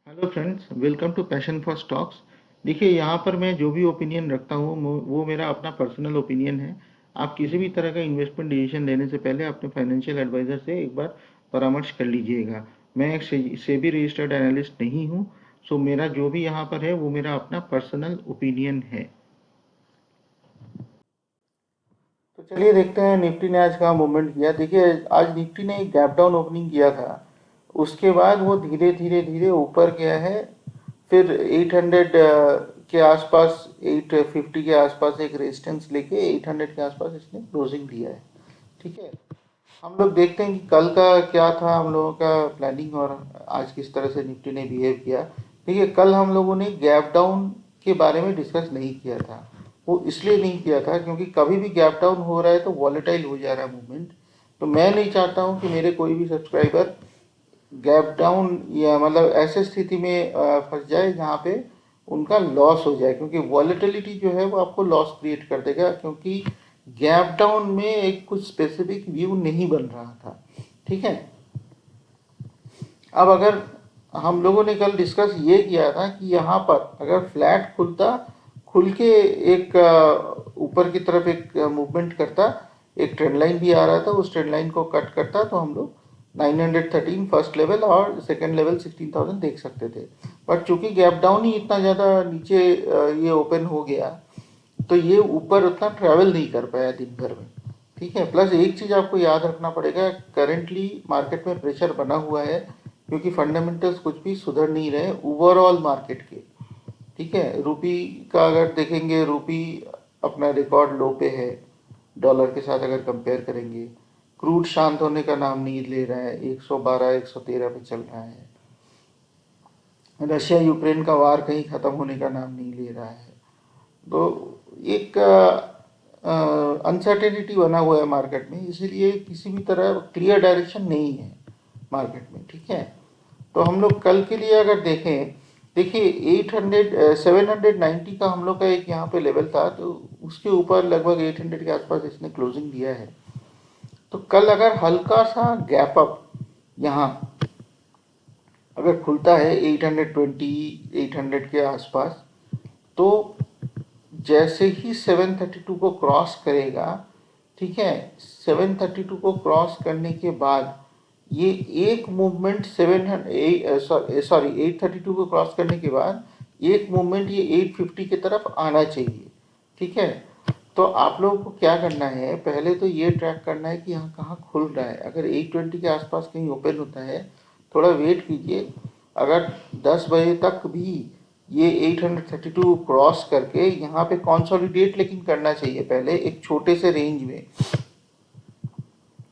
Hello friends, welcome to passion for stocks. देखिए, यहाँ पर मैं जो भी ओपिनियन रखता हूँ वो मेरा अपना पर्सनल ओपिनियन है। आप किसी भी तरह का इन्वेस्टमेंट डिसीजन लेने से पहले अपने फाइनेंशियल एडवाइज़र से एक बार परामर्श कर लीजिएगा। मैं एक सेबी रजिस्टर्ड एनालिस्ट नहीं हूँ। सो मेरा जो भी यहाँ पर है वो मेरा अपना पर्सनल ओपिनियन है। तो चलिए देखते हैं निफ्टी ने आज का मूवमेंट किया। देखिए, आज निफ्टी ने एक गैप डाउन ओपनिंग किया था। उसके बाद वो धीरे धीरे धीरे ऊपर गया है। फिर 800 के आसपास, 850 के आसपास एक रेजिस्टेंस लेके 800 के आसपास इसने क्लोजिंग दिया है। ठीक है, हम लोग देखते हैं कि कल का क्या था हम लोगों का प्लानिंग और आज किस तरह से निफ्टी ने बिहेव किया। देखिए, कल हम लोगों ने गैप डाउन के बारे में डिस्कस नहीं किया था। वो इसलिए नहीं किया था क्योंकि कभी भी गैप डाउन हो रहा है तो वॉलेटाइल हो जा रहा है मूवमेंट। तो मैं नहीं चाहता हूँ कि मेरे कोई भी सब्सक्राइबर गैप डाउन या मतलब ऐसे स्थिति में फंस जाए जहाँ पे उनका लॉस हो जाए, क्योंकि वॉलेटिलिटी जो है वो आपको लॉस क्रिएट कर देगा। क्योंकि गैप डाउन में एक कुछ स्पेसिफिक व्यू नहीं बन रहा था। ठीक है, अब अगर हम लोगों ने कल डिस्कस ये किया था कि यहाँ पर अगर फ्लैट खुलता, खुल के एक ऊपर की तरफ एक मूवमेंट करता, एक ट्रेंड लाइन भी आ रहा था, उस ट्रेंड लाइन को कट करता तो हम लोग 913 फर्स्ट लेवल और सेकंड लेवल 16,000 देख सकते थे। बट चूंकि गैप डाउन ही इतना ज़्यादा नीचे ये ओपन हो गया तो ये ऊपर उतना ट्रैवल नहीं कर पाया दिन भर में। ठीक है, प्लस एक चीज़ आपको याद रखना पड़ेगा, करेंटली मार्केट में प्रेशर बना हुआ है क्योंकि फंडामेंटल्स कुछ भी सुधर नहीं रहे ओवरऑल मार्केट के। ठीक है, रूपी का अगर देखेंगे, रूपी अपना रिकॉर्ड लो पे है डॉलर के साथ अगर कंपेयर करेंगे। क्रूड शांत होने का नाम नहीं ले रहा है, 112 113 पे चल रहा है। रशिया यूक्रेन का वार कहीं ख़त्म होने का नाम नहीं ले रहा है। तो एक अनसर्टेनिटी बना हुआ है मार्केट में, इसीलिए किसी भी तरह क्लियर डायरेक्शन नहीं है मार्केट में। ठीक है, तो हम लोग कल के लिए अगर देखें, देखिए 790 का हम लोग का एक यहाँ पे लेवल था, तो उसके ऊपर लगभग 800 के आसपास इसने क्लोजिंग दिया है। तो कल अगर हल्का सा गैप अप यहाँ अगर खुलता है 820 800 के आसपास, तो जैसे ही 732 को क्रॉस करेगा, ठीक है, 732 को क्रॉस करने के बाद ये एक मूवमेंट 832 को क्रॉस करने के बाद एक मूवमेंट ये 850 की तरफ आना चाहिए। ठीक है, तो आप लोगों को क्या करना है, पहले तो ये ट्रैक करना है कि यहाँ कहाँ खुल रहा है। अगर 820 के आसपास कहीं ओपन होता है, थोड़ा वेट कीजिए। अगर 10 बजे तक भी ये 832 क्रॉस करके यहाँ पे कंसोलिडेट लेकिन करना चाहिए पहले एक छोटे से रेंज में।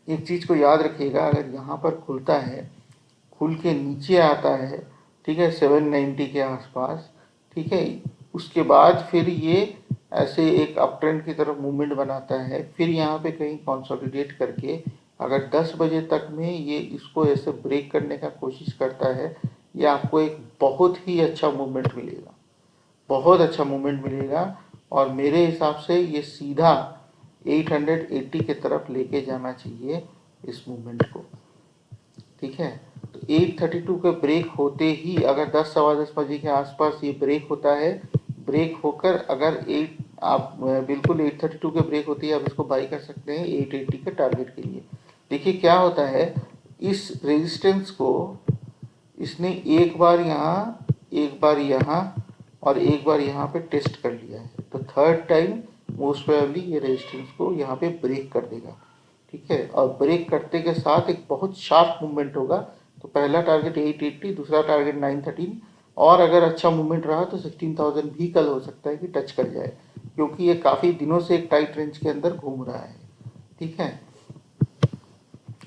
एक चीज़ को याद रखिएगा, अगर यहाँ पर खुलता है, खुल के नीचे आता है, ठीक है, 790 के आसपास, ठीक है, उसके बाद फिर ये ऐसे एक अप ट्रेंड की तरफ मूवमेंट बनाता है, फिर यहाँ पे कहीं कंसोलिडेट करके अगर 10 बजे तक में ये इसको ऐसे ब्रेक करने का कोशिश करता है, ये आपको एक बहुत ही अच्छा मूवमेंट मिलेगा, बहुत अच्छा मूवमेंट मिलेगा। और मेरे हिसाब से ये सीधा 880 की तरफ लेके जाना चाहिए इस मूवमेंट को। ठीक है, तो 832 के ब्रेक होते ही अगर 10 सवा 10 बजे के आसपास ये ब्रेक होता है, ब्रेक होकर अगर आप बिल्कुल 832 के ब्रेक होती है, आप इसको बाई कर सकते हैं 880 के टारगेट के लिए। देखिए क्या होता है, इस रेजिस्टेंस को इसने एक बार यहाँ, एक बार यहाँ और एक बार यहाँ पे टेस्ट कर लिया है, तो थर्ड टाइम मोस्ट प्रोबेबली ये रेजिस्टेंस को यहाँ पे ब्रेक कर देगा। ठीक है, और ब्रेक करते के साथ एक बहुत शार्प मूवमेंट होगा। तो पहला टारगेट 880, दूसरा टारगेट 913, और अगर अच्छा मूवमेंट रहा तो 16,000 भी कल हो सकता है कि टच कर जाए, क्योंकि ये काफ़ी दिनों से एक टाइट रेंज के अंदर घूम रहा है। ठीक है,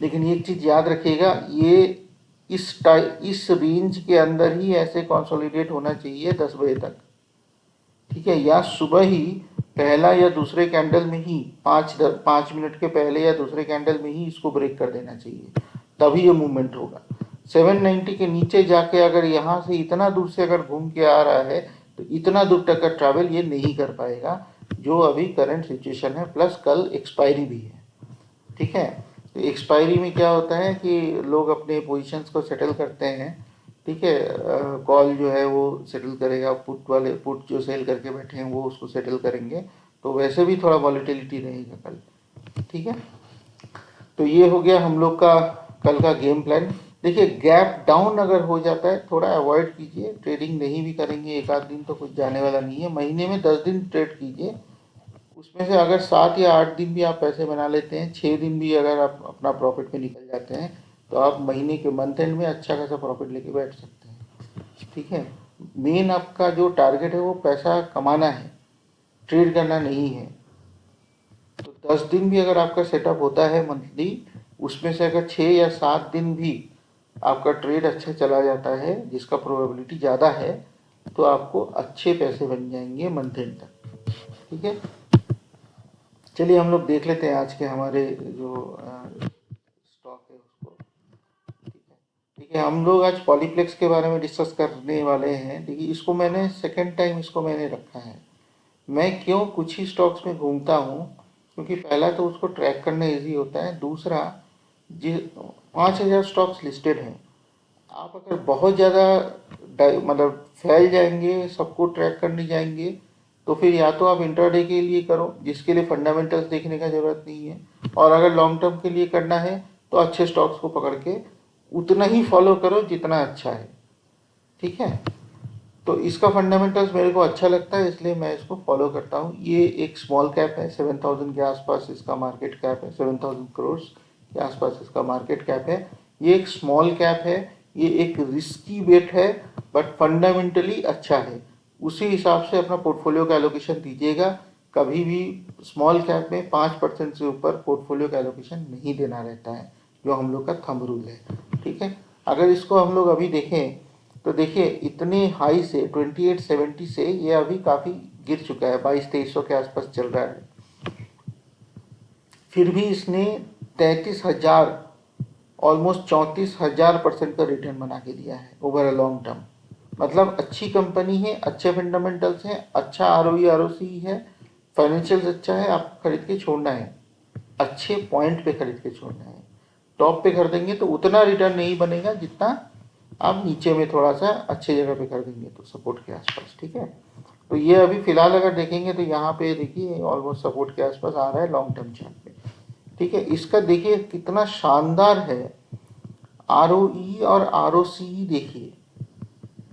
लेकिन एक चीज़ याद रखिएगा, ये इस रेंज के अंदर ही ऐसे कंसोलिडेट होना चाहिए 10 बजे तक। ठीक है, या सुबह ही पहला या दूसरे कैंडल में ही 5 मिनट के पहले या दूसरे कैंडल में ही इसको ब्रेक कर देना चाहिए, तभी ये मूवमेंट होगा। 790 के नीचे जाके अगर यहाँ से इतना दूर से अगर घूम के आ रहा है तो इतना दूर तक का ट्रैवल ये नहीं कर पाएगा, जो अभी करंट सिचुएशन है। प्लस कल एक्सपायरी भी है। ठीक है, तो एक्सपायरी में क्या होता है कि लोग अपने पोजीशंस को सेटल करते हैं। ठीक है, कॉल जो है वो सेटल करेगा, पुट वाले पुट जो सेल करके बैठे हैं वो उसको सेटल करेंगे, तो वैसे भी थोड़ा वॉलेटिलिटी रहेगा कल। ठीक है, तो ये हो गया हम लोग का कल का गेम प्लान। देखिए गैप डाउन अगर हो जाता है थोड़ा अवॉइड कीजिए, ट्रेडिंग नहीं भी करेंगे एक आध दिन तो कुछ जाने वाला नहीं है, महीने में 10 दिन ट्रेड कीजिए, उसमें से अगर 7 या 8 दिन भी आप पैसे बना लेते हैं, 6 दिन भी अगर आप अपना प्रॉफिट में निकल जाते हैं, तो आप महीने के मंथ एंड में अच्छा खासा प्रॉफिट लेके बैठ सकते हैं। ठीक है, मेन आपका जो टारगेट है वो पैसा कमाना है, ट्रेड करना नहीं है। तो 10 दिन भी अगर आपका सेटअप होता है मंथली, उसमें से अगर 6 या 7 दिन भी आपका ट्रेड अच्छा चला जाता है, जिसका प्रोबेबिलिटी ज़्यादा है, तो आपको अच्छे पैसे बन जाएंगे मंथ एंड तक। ठीक है, चलिए हम लोग देख लेते हैं आज के हमारे जो स्टॉक है उसको। ठीक है, हम लोग आज पॉलीप्लेक्स के बारे में डिस्कस करने वाले हैं। देखिए इसको मैंने सेकेंड टाइम इसको मैंने रखा है। मैं क्यों कुछ ही स्टॉक्स में घूमता हूँ, क्योंकि पहला तो उसको ट्रैक करना इजी होता है, दूसरा जी 5,000 स्टॉक्स लिस्टेड हैं। आप अगर बहुत ज़्यादा मतलब फैल जाएंगे, सबको ट्रैक करने जाएंगे, तो फिर या तो आप इंट्राडे के लिए करो जिसके लिए फंडामेंटल्स देखने का ज़रूरत नहीं है, और अगर लॉन्ग टर्म के लिए करना है तो अच्छे स्टॉक्स को पकड़ के उतना ही फॉलो करो जितना अच्छा है। ठीक है, तो इसका फंडामेंटल्स मेरे को अच्छा लगता है इसलिए मैं इसको फॉलो करता हूँ। ये एक स्मॉल कैप है, 7,000 के आसपास इसका मार्केट कैप है, 7,000 करोड़ के आसपास इसका मार्केट कैप है। ये एक स्मॉल कैप है, ये एक रिस्की बेट है, बट फंडामेंटली अच्छा है। उसी हिसाब से अपना पोर्टफोलियो का एलोकेशन दीजिएगा। कभी भी स्मॉल कैप में 5% से ऊपर पोर्टफोलियो का एलोकेशन नहीं देना रहता है, जो हम लोग का थंब रूल है। ठीक है, अगर इसको हम लोग अभी देखें तो देखिए इतने हाई से 2870 से ये अभी काफ़ी गिर चुका है, 2200-2300 के आसपास चल रहा है। फिर भी इसने 33,000 ऑलमोस्ट 34,000% का रिटर्न बना के दिया है ओवर अ लॉन्ग टर्म। मतलब अच्छी कंपनी है, अच्छे फंडामेंटल्स हैं, अच्छा आरओई आरओसी है, फाइनेंशियल अच्छा है, आपको खरीद के छोड़ना है, अच्छे पॉइंट पे खरीद के छोड़ना है। टॉप पे खरीदेंगे तो उतना रिटर्न नहीं बनेगा जितना आप नीचे में थोड़ा सा अच्छी जगह पे खरीदेंगे तो सपोर्ट के आसपास। ठीक है, तो ये अभी फिलहाल अगर देखेंगे तो यहाँ पे देखिए ऑलमोस्ट सपोर्ट के आसपास आ रहा है लॉन्ग टर्म चार्ट पे। ठीक है, इसका देखिए कितना शानदार है आरओई और आरओसी देखिए।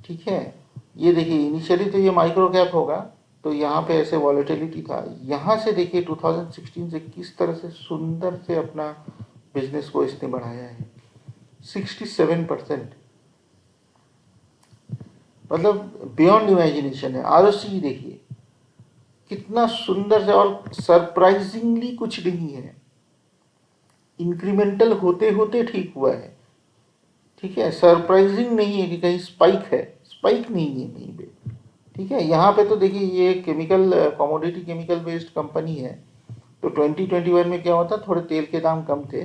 ठीक है, ये देखिए इनिशियली तो ये माइक्रो कैप होगा, तो यहाँ पे ऐसे वॉलेटिलिटी था, यहाँ से देखिए 2016 से किस तरह से सुंदर से अपना बिजनेस को इसने बढ़ाया है, 67%, मतलब बियॉन्ड इमेजिनेशन है। आरओसी देखिए कितना सुंदर से, और सरप्राइजिंगली कुछ नहीं है, इंक्रीमेंटल होते होते ठीक हुआ है। ठीक है, सरप्राइजिंग नहीं है कि कहीं स्पाइक है, स्पाइक नहीं है कहीं पे। ठीक है, यहाँ पे तो देखिए ये chemical commodity chemical based company है, तो 2021 में क्या होता, थोड़े तेल के दाम कम थे,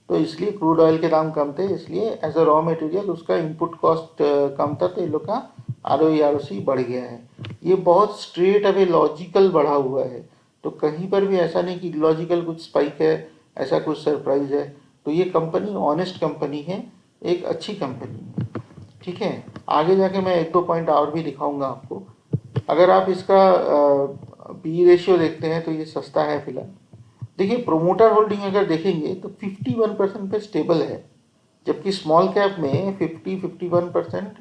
तो इसलिए क्रूड ऑयल के दाम कम थे, इसलिए एज अ रॉ मटेरियल उसका इनपुट कॉस्ट कम था, तो इन लोग का आर ओ आर ओ सी बढ़ गया है। ये बहुत स्ट्रेट अवे लॉजिकल बढ़ा हुआ है, तो कहीं पर भी ऐसा नहीं कि लॉजिकल कुछ स्पाइक है, ऐसा कुछ सरप्राइज है। तो ये कंपनी ऑनेस्ट कंपनी है, एक अच्छी कंपनी है। ठीक है, आगे जाके मैं एक दो पॉइंट और भी दिखाऊंगा आपको। अगर आप इसका पी रेशियो देखते हैं तो ये सस्ता है फिलहाल। देखिए प्रोमोटर होल्डिंग अगर देखेंगे तो 51% पे स्टेबल है, जबकि स्मॉल कैप में 51%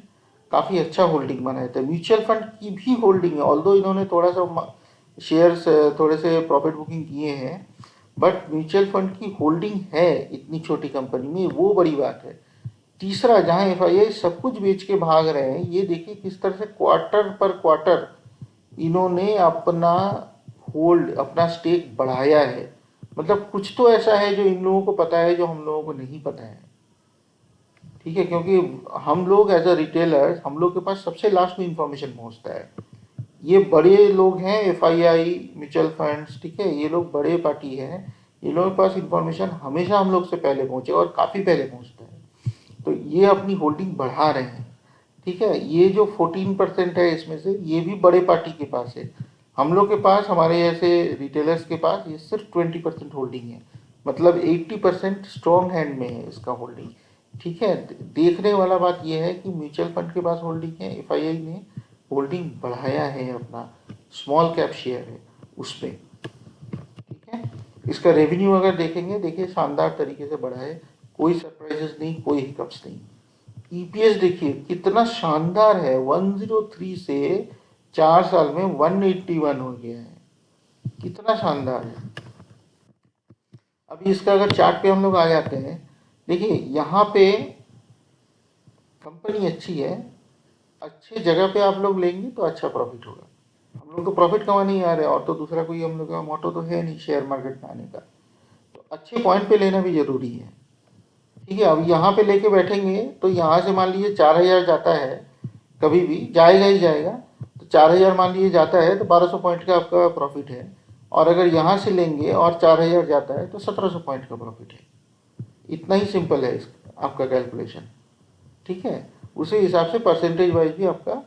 काफ़ी अच्छा होल्डिंग बना है। म्यूचुअल फंड की भी होल्डिंग है, ऑल्दो इन्होंने थोड़ा सा शेयर्स थोड़े से प्रॉफिट बुकिंग किए हैं, बट म्यूचुअल फंड की होल्डिंग है इतनी छोटी कंपनी में, वो बड़ी बात है। तीसरा, जहां एफआईआई सब कुछ बेच के भाग रहे हैं, ये देखिए किस तरह से क्वार्टर पर क्वार्टर इन्होंने अपना होल्ड, अपना स्टेक बढ़ाया है। मतलब कुछ तो ऐसा है जो इन लोगों को पता है जो हम लोगों को नहीं पता है। ठीक है, क्योंकि हम लोग एज अ रिटेलर, हम लोग के पास सबसे लास्ट में इंफॉर्मेशन पहुंचता है। ये बड़े लोग हैं, एफआईआई म्यूचुअल फंड्स, ठीक है, ये लोग बड़े पार्टी हैं, इन लोगों के पास इंफॉर्मेशन हमेशा हम लोग से पहले पहुंचे, और काफ़ी पहले पहुंचता है। तो ये अपनी होल्डिंग बढ़ा रहे हैं। ठीक है, ये जो 14% है इसमें से ये भी बड़े पार्टी के पास है। हम लोग के पास, हमारे जैसे रिटेलर्स के पास ये सिर्फ 20% होल्डिंग है, मतलब 80% स्ट्रॉन्ग हैंड में है इसका होल्डिंग। ठीक है। देखने वाला बात यह है कि म्यूचुअल फंड के पास होल्डिंग है, एफआईआई ने होल्डिंग बढ़ाया है, अपना स्मॉल कैप शेयर है उसमें। ठीक है। इसका रेवेन्यू अगर देखेंगे, देखिए शानदार तरीके से बढ़ा है, कोई सरप्राइजेस नहीं, कोई हिकअप्स नहीं। ईपीएस देखिए कितना शानदार है, 103 से 4 साल में 181 हो गया है, कितना शानदार है। अभी इसका अगर चार्ट पे हम लोग आ जाते हैं, देखिए यहाँ पे कंपनी अच्छी है, अच्छे जगह पे आप लोग लेंगे तो अच्छा प्रॉफिट होगा। हम लोग तो प्रॉफिट कमाने ही आ रहे हैं, और तो दूसरा कोई हम लोग का मोटो तो है नहीं शेयर मार्केट में आने का। तो अच्छे पॉइंट पे लेना भी जरूरी है। ठीक है। अब यहाँ पे लेके बैठेंगे तो यहाँ से मान लीजिए 4,000 जाता है, कभी भी जाएगा ही जाएगा। तो 4,000 मान लीजिए जाता है तो 1,200 पॉइंट का आपका प्रॉफिट है, और अगर यहाँ से लेंगे और 4,000 जाता है तो 1,700 पॉइंट का प्रॉफिट है। इतना ही सिंपल है इसका आपका कैलकुलेशन। ठीक है। उसी हिसाब से परसेंटेज वाइज भी आपका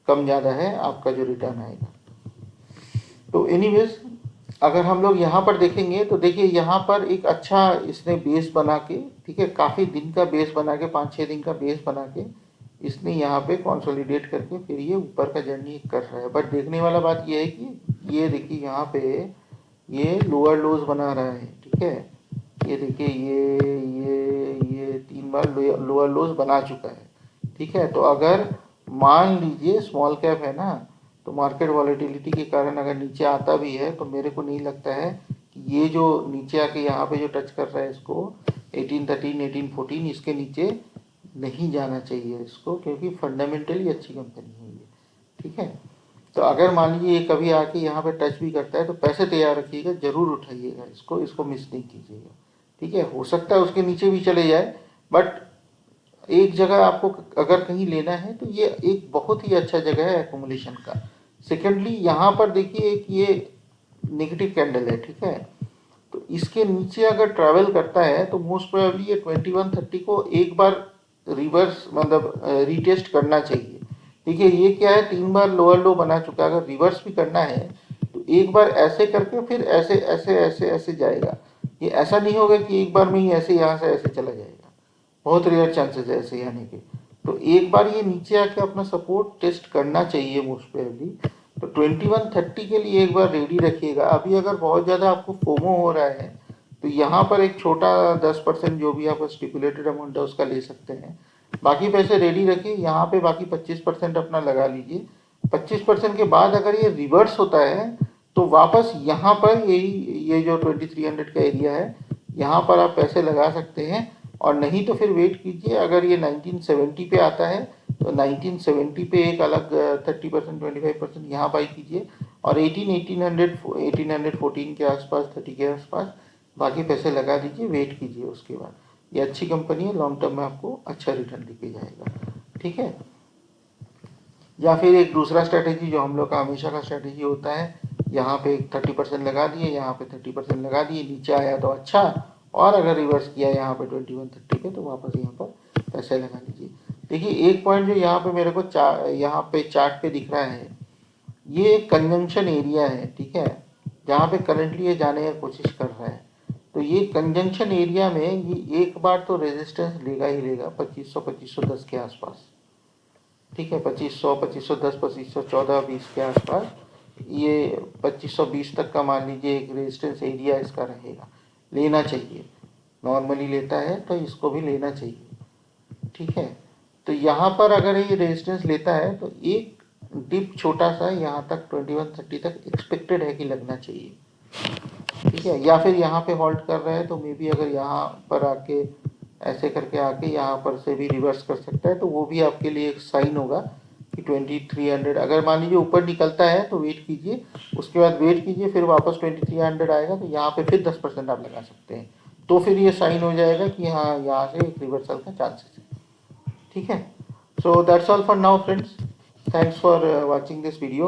कम ज़्यादा है आपका जो रिटर्न आएगा। तो एनीवेज अगर हम लोग यहाँ पर देखेंगे तो देखिए यहाँ पर एक अच्छा इसने बेस बना के, ठीक है, काफ़ी दिन का बेस बना के, 5-6 दिन का बेस बना के इसने यहाँ पे कंसोलिडेट करके फिर ये ऊपर का जर्नी कर रहा है। बट देखने वाला बात ये है कि ये देखिए यहाँ पे ये लोअर लोज बना रहा है। ठीक है। ये देखिए ये 3 बार लोअर लोज बना चुका है। ठीक है। तो अगर मान लीजिए स्मॉल कैप है ना, तो मार्केट वॉलेटिलिटी के कारण अगर नीचे आता भी है तो मेरे को नहीं लगता है कि ये जो नीचे आके यहाँ पे जो टच कर रहा है इसको 1813 1814 इसके नीचे नहीं जाना चाहिए इसको, क्योंकि फंडामेंटली अच्छी कंपनी है ये। ठीक है। तो अगर मान लीजिए ये कभी आके यहाँ पे टच भी करता है तो पैसे तैयार रखिएगा, जरूर उठाइएगा इसको, इसको मिस नहीं कीजिएगा। ठीक है। हो सकता है उसके नीचे भी चले जाए, बट एक जगह आपको अगर कहीं लेना है तो ये एक बहुत ही अच्छा जगह है एकोमोलेशन का। सेकेंडली यहाँ पर देखिए एक ये नेगेटिव कैंडल है। ठीक है। तो इसके नीचे अगर ट्रैवल करता है तो मोस्ट प्रोबेबली ये 2130 को एक बार रिवर्स मतलब रीटेस्ट करना चाहिए। ठीक है। ये क्या है, 3 बार लोअर लो बना चुका है, अगर रिवर्स भी करना है तो एक बार ऐसे करके फिर ऐसे ऐसे ऐसे ऐसे जाएगा। ये ऐसा नहीं होगा कि एक बार में ही ऐसे यहाँ से ऐसे चला जाएगा, बहुत रेयर चांसेस है ऐसे आने के। तो एक बार ये नीचे आके अपना सपोर्ट टेस्ट करना चाहिए मोस्ट प्रोबेबली। तो 2130 के लिए एक बार रेडी रखिएगा। अभी अगर बहुत ज़्यादा आपको फोमो हो रहा है तो यहाँ पर एक छोटा 10% जो भी आपका स्टिपुलेटेड अमाउंट है उसका ले सकते हैं, बाकी पैसे रेडी रखिए यहाँ पे, बाकी 25% अपना लगा लीजिए। 25% के बाद अगर ये रिवर्स होता है तो वापस यहाँ पर यही ये जो 2300 का एरिया है यहाँ पर आप पैसे लगा सकते हैं, और नहीं तो फिर वेट कीजिए। अगर ये 1970 पे आता है तो 1970 पे एक अलग 30% 25% यहाँ बाई कीजिए, और 1814 के आसपास 30 के आसपास बाकी पैसे लगा दीजिए, वेट कीजिए उसके बाद। ये अच्छी कंपनी है, लॉन्ग टर्म में आपको अच्छा रिटर्न दिखे जाएगा। ठीक है। या फिर एक दूसरा स्ट्रैटेजी जो हम लोग का हमेशा का स्ट्रैटेजी होता है, यहाँ पे 30% लगा दिए, यहाँ पे 30% लगा दिए, नीचे आया तो अच्छा, और अगर रिवर्स किया यहाँ पे 2130 पे तो वापस यहाँ पर पैसे लगा लीजिए। देखिए एक पॉइंट जो यहाँ पे मेरे को यहाँ पे चार्ट पे दिख रहा है, ये कंजंक्शन एरिया है। ठीक है। जहाँ पे करंटली ये जाने की कोशिश कर रहा है, तो ये कंजंक्शन एरिया में ये एक बार तो रेजिस्टेंस लेगा ही लेगा 2500 के आसपास। ठीक है। 2500 2510 2514 20 के आसपास, ये 2520 तक का मान लीजिए एक रेजिस्टेंस एरिया इसका रहेगा, लेना चाहिए। नॉर्मली लेता है तो इसको भी लेना चाहिए। ठीक है। तो यहाँ पर अगर ये रेजिस्टेंस लेता है तो एक डिप छोटा सा यहाँ तक 2130 तक एक्सपेक्टेड है कि लगना चाहिए। ठीक है। या फिर यहाँ पे हॉल्ट कर रहा है तो मे बी अगर यहाँ पर आके ऐसे करके आके यहाँ पर से भी रिवर्स कर सकता है, तो वो भी आपके लिए एक साइन होगा कि 2300 अगर मान लीजिए ऊपर निकलता है तो वेट कीजिए, उसके बाद वेट कीजिए, फिर वापस 2300 आएगा तो यहाँ पे फिर 10% आप लगा सकते हैं, तो फिर ये साइन हो जाएगा कि हाँ यहाँ से एक रिवर्सल का चांसेस है। ठीक है। So that's all for now friends, thanks for watching this video.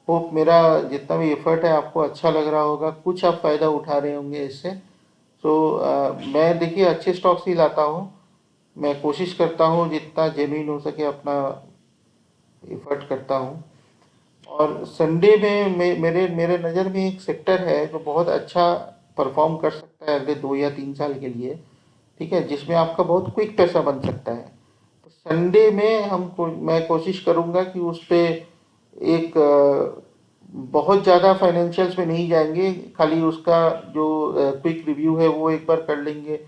Hope मेरा जितना भी एफर्ट है आपको अच्छा लग रहा होगा, कुछ आप फ़ायदा उठा रहे होंगे इससे। तो मैं देखिए अच्छे स्टॉक्स ही लाता हूँ, मैं कोशिश करता हूँ जितना जेन्युइन हो सके अपना एफर्ट करता हूँ। और संडे में मेरे मेरे नज़र में एक सेक्टर है जो बहुत अच्छा परफॉर्म कर सकता है अगले 2 या 3 साल के लिए। ठीक है, जिसमें आपका बहुत क्विक पैसा बन सकता है। तो संडे में मैं कोशिश करूँगा कि उस पे एक बहुत ज़्यादा फाइनेंशियल्स में नहीं जाएंगे, खाली उसका जो क्विक रिव्यू है वो एक बार कर लेंगे।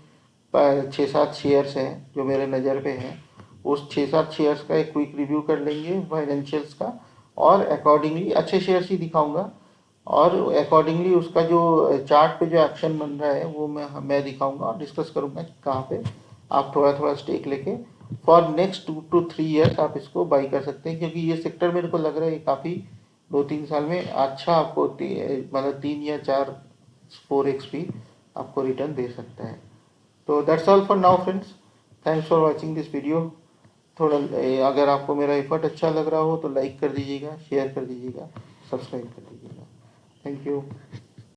6-7 शेयर्स हैं जो मेरे नज़र पे हैं, उस 6-7 शेयर्स का एक क्विक रिव्यू कर लेंगे फाइनेंशियल्स का, और अकॉर्डिंगली अच्छे शेयर्स ही दिखाऊंगा, और अकॉर्डिंगली उसका जो चार्ट पे जो एक्शन बन रहा है वो मैं दिखाऊंगा और डिस्कस करूंगा कि कहाँ पे आप थोड़ा थोड़ा स्टेक लेके फॉर नेक्स्ट 2 to 3 years आप इसको बाई कर सकते हैं, क्योंकि ये सेक्टर मेरे को लग रहा है काफ़ी 2-3 साल में अच्छा आपको मतलब 3 या 4 4x भी आपको रिटर्न दे सकता है। तो that's all for now friends, thanks for watching this video. थोड़ा अगर आपको मेरा एफर्ट अच्छा लग रहा हो तो लाइक कर दीजिएगा, शेयर कर दीजिएगा, सब्सक्राइब कर दीजिएगा। Thank you.